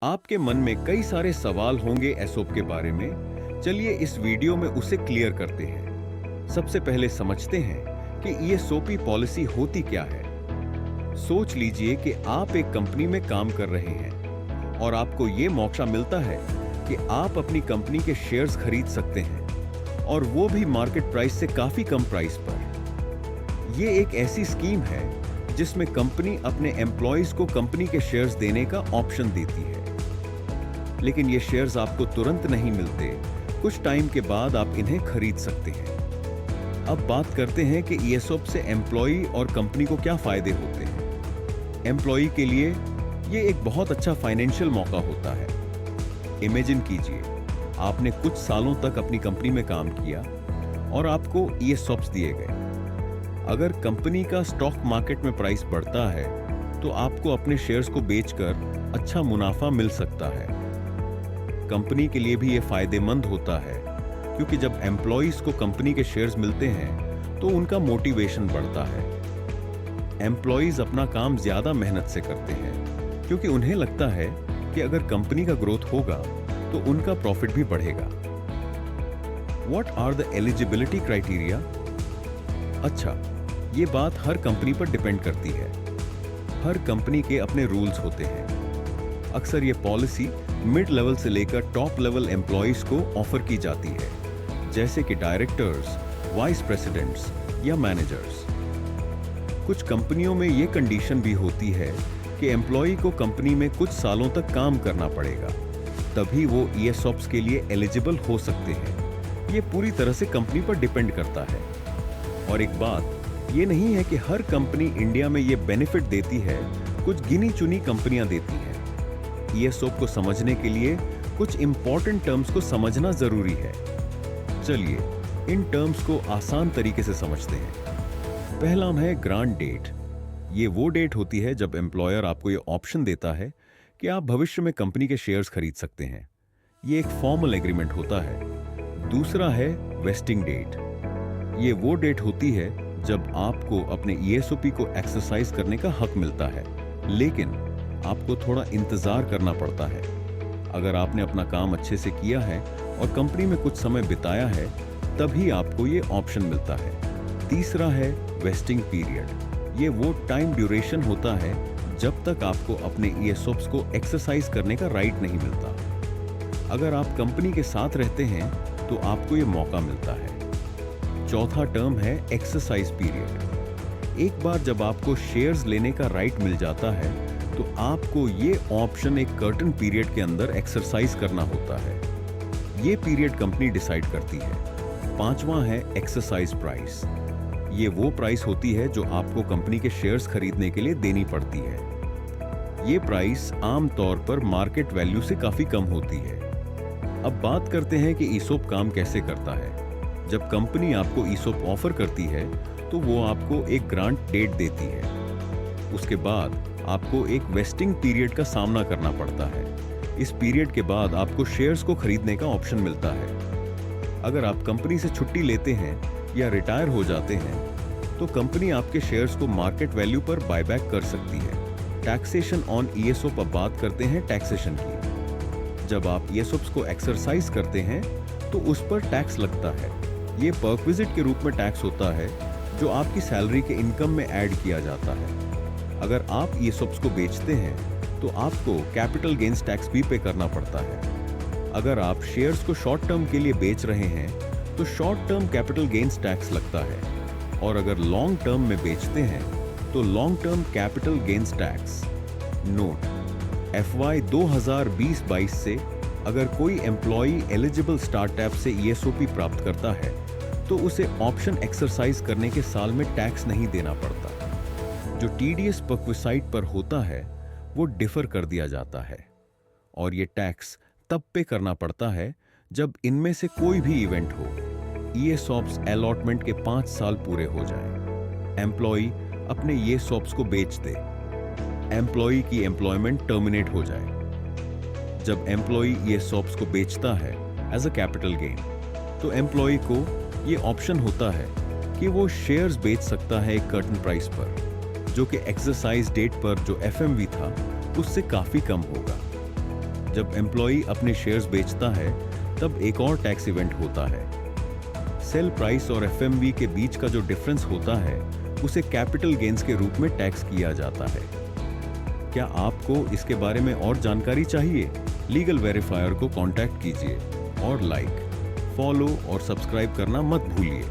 आपके मन में कई सारे सवाल होंगे एसओप के बारे में। चलिए इस वीडियो में उसे क्लियर करते हैं। सबसे पहले समझते हैं कि ईएसओपी पॉलिसी होती क्या है। सोच लीजिए कि आप एक कंपनी में काम कर रहे हैं और आपको ये मौका मिलता है कि आप अपनी कंपनी के शेयर्स खरीद सकते हैं, और वो भी मार्केट प्राइस से काफी कम प्राइस पर। ये एक ऐसी स्कीम है जिसमें कंपनी अपने एम्प्लॉयज को कंपनी के शेयर्स देने का ऑप्शन देती है। लेकिन ये शेयर्स आपको तुरंत नहीं मिलते, कुछ टाइम के बाद आप इन्हें खरीद सकते हैं। अब बात करते हैं कि ईएसओप से एम्प्लॉय और कंपनी को क्या फायदे होते हैं। एम्प्लॉय के लिए ये एक बहुत अच्छा फाइनेंशियल मौका होता है। इमेजिन कीजिए, आपने कुछ सालों तक अपनी कंपनी में काम किया और आपको ईएसओप्स दिए गए। अगर कंपनी का स्टॉक मार्केट में प्राइस बढ़ता है तो आपको अपने शेयर्स को बेचकर अच्छा मुनाफा मिल सकता है। कंपनी के लिए भी यह फायदेमंद होता है, क्योंकि जब एम्प्लॉयज को कंपनी के शेयर्स मिलते हैं तो उनका मोटिवेशन बढ़ता है। एम्प्लॉयज अपना काम ज्यादा मेहनत से करते हैं, क्योंकि उन्हें लगता है कि अगर कंपनी का ग्रोथ होगा तो उनका प्रॉफिट भी बढ़ेगा। What are the eligibility criteria? अच्छा, ये बात हर कंपनी पर डिपेंड करती है। हर कंपनी के अपने रूल्स होते हैं। अक्सर ये पॉलिसी मिड लेवल से लेकर टॉप लेवल एम्प्लॉयज को ऑफर की जाती है, जैसे कि डायरेक्टर्स, वाइस प्रेसिडेंट्स या मैनेजर्स। कुछ कंपनियों में ये कंडीशन भी होती है कि एम्प्लॉय को कंपनी में कुछ सालों तक काम करना पड़ेगा, तभी वो ईएसओप्स के लिए एलिजिबल हो सकते हैं। ये पूरी तरह से कंपनी पर डिपेंड करता है। और एक बात ये नहीं है कि हर कंपनी इंडिया में ये बेनिफिट देती है, कुछ गिनी चुनी कंपनियां देती हैं। ईएसओप को समझने के लिए कुछ इंपॉर्टेंट टर्म्स को समझना जरूरी है। चलिए इन टर्म्स को आसान तरीके से समझते हैं। पहला है ग्रांट डेट। ये वो डेट होती है जब एम्प्लॉयर आपको ये ऑप्शन देता है कि आप भविष्य में कंपनी के शेयर्स खरीद सकते हैं। ये एक फॉर्मल एग्रीमेंट होता है। दूसरा है वेस्टिंग डेट। ये वो डेट होती है जब आपको अपने ईएसओपी को एक्सरसाइज करने का हक मिलता है, लेकिन आपको थोड़ा इंतजार करना पड़ता है। अगर आपने अपना काम अच्छे से किया है और कंपनी में कुछ समय बिताया है, तभी आपको ये ऑप्शन मिलता है। तीसरा है वेस्टिंग पीरियड। ये वो टाइम ड्यूरेशन होता है जब तक आपको अपने ईएसओप्स को एक्सरसाइज करने का राइट नहीं मिलता। अगर आप कंपनी के साथ रहते हैं तो आपको ये मौका मिलता है। चौथा टर्म है एक्सरसाइज पीरियड। एक बार जब आपको शेयर्स लेने का राइट मिल जाता है तो आपको ये ऑप्शन एक कर्टन पीरियड के अंदर एक्सरसाइज करना होता है। ये पीरियड कंपनी डिसाइड करती है। पांचवा है एक्सरसाइज प्राइस। ये वो प्राइस होती है जो आपको कंपनी के शेयर्स खरीदने के लिए देनी पड़ती है। ये प्राइस आमतौर पर मार्केट वैल्यू से काफी कम होती है। अब बात करते हैं कि ईसोप काम कैसे करता है। जब कंपनी आपको ईसोप ऑफर करती है तो वो आपको एक ग्रांट डेट देती है। उसके बाद आपको एक वेस्टिंग पीरियड का सामना करना पड़ता है। इस पीरियड के बाद आपको शेयर्स को खरीदने का ऑप्शन मिलता है। अगर आप कंपनी से छुट्टी लेते हैं या रिटायर हो जाते हैं तो कंपनी आपके शेयर्स को मार्केट वैल्यू पर बायबैक कर सकती है। Taxation on ESOP. अब बात करते हैं टैक्सेशन की। जब आप ईएसओप्स को एक्सरसाइज करते हैं तो उस पर टैक्स लगता है। ये परक्विजिट के रूप में टैक्स होता है जो आपकी सैलरी के इनकम में ऐड किया जाता है। अगर आप ईएसओप्स को बेचते हैं तो आपको कैपिटल गेन्स टैक्स भी पे करना पड़ता है। अगर आप शेयर्स को शॉर्ट टर्म के लिए बेच रहे हैं तो short term capital gains tax लगता है, और अगर लॉन्ग टर्म में बेचते हैं तो long term capital gains tax. Note, FY 2020-22 से अगर कोई एम्प्लॉय एलिजिबल स्टार्टअप से ईएसओपी प्राप्त करता है तो उसे ऑप्शन एक्सरसाइज करने के साल में टैक्स नहीं देना पड़ता। जो टीडीएस परक्विसाइट पर होता है वो डिफर कर दिया जाता है, और ये टैक्स तब पे करना पड़ता है जब इनमें से कोई भी इवेंट हो। ईएसओप्स अलॉटमेंट के 5 साल पूरे हो जाएं, एम्प्लॉय अपने ईएसओप्स को बेच दे, एम्प्लॉय की एम्प्लॉयमेंट टर्मिनेट हो जाए। जब एम्प्लॉय ईएसओप्स को बेचता है एज अ कैपिटल गेन, तो एम्प्लॉय को ये ऑप्शन होता है कि वो शेयर्स बेच सकता है एक कर्टन प्राइस पर, जो कि एक्सरसाइज डेट पर जो एफएमवी था उससे काफी कम होगा। जब एम्प्लॉई अपने शेयर्स बेचता है तब एक और टैक्स इवेंट होता है। सेल प्राइस और एफएमवी के बीच का जो डिफरेंस होता है उसे कैपिटल गेन्स के रूप में टैक्स किया जाता है। क्या आपको इसके बारे में और जानकारी चाहिए? लीगल वेरीफायर को कांटेक्ट कीजिए और लाइक, फॉलो और सब्सक्राइब करना मत भूलिए।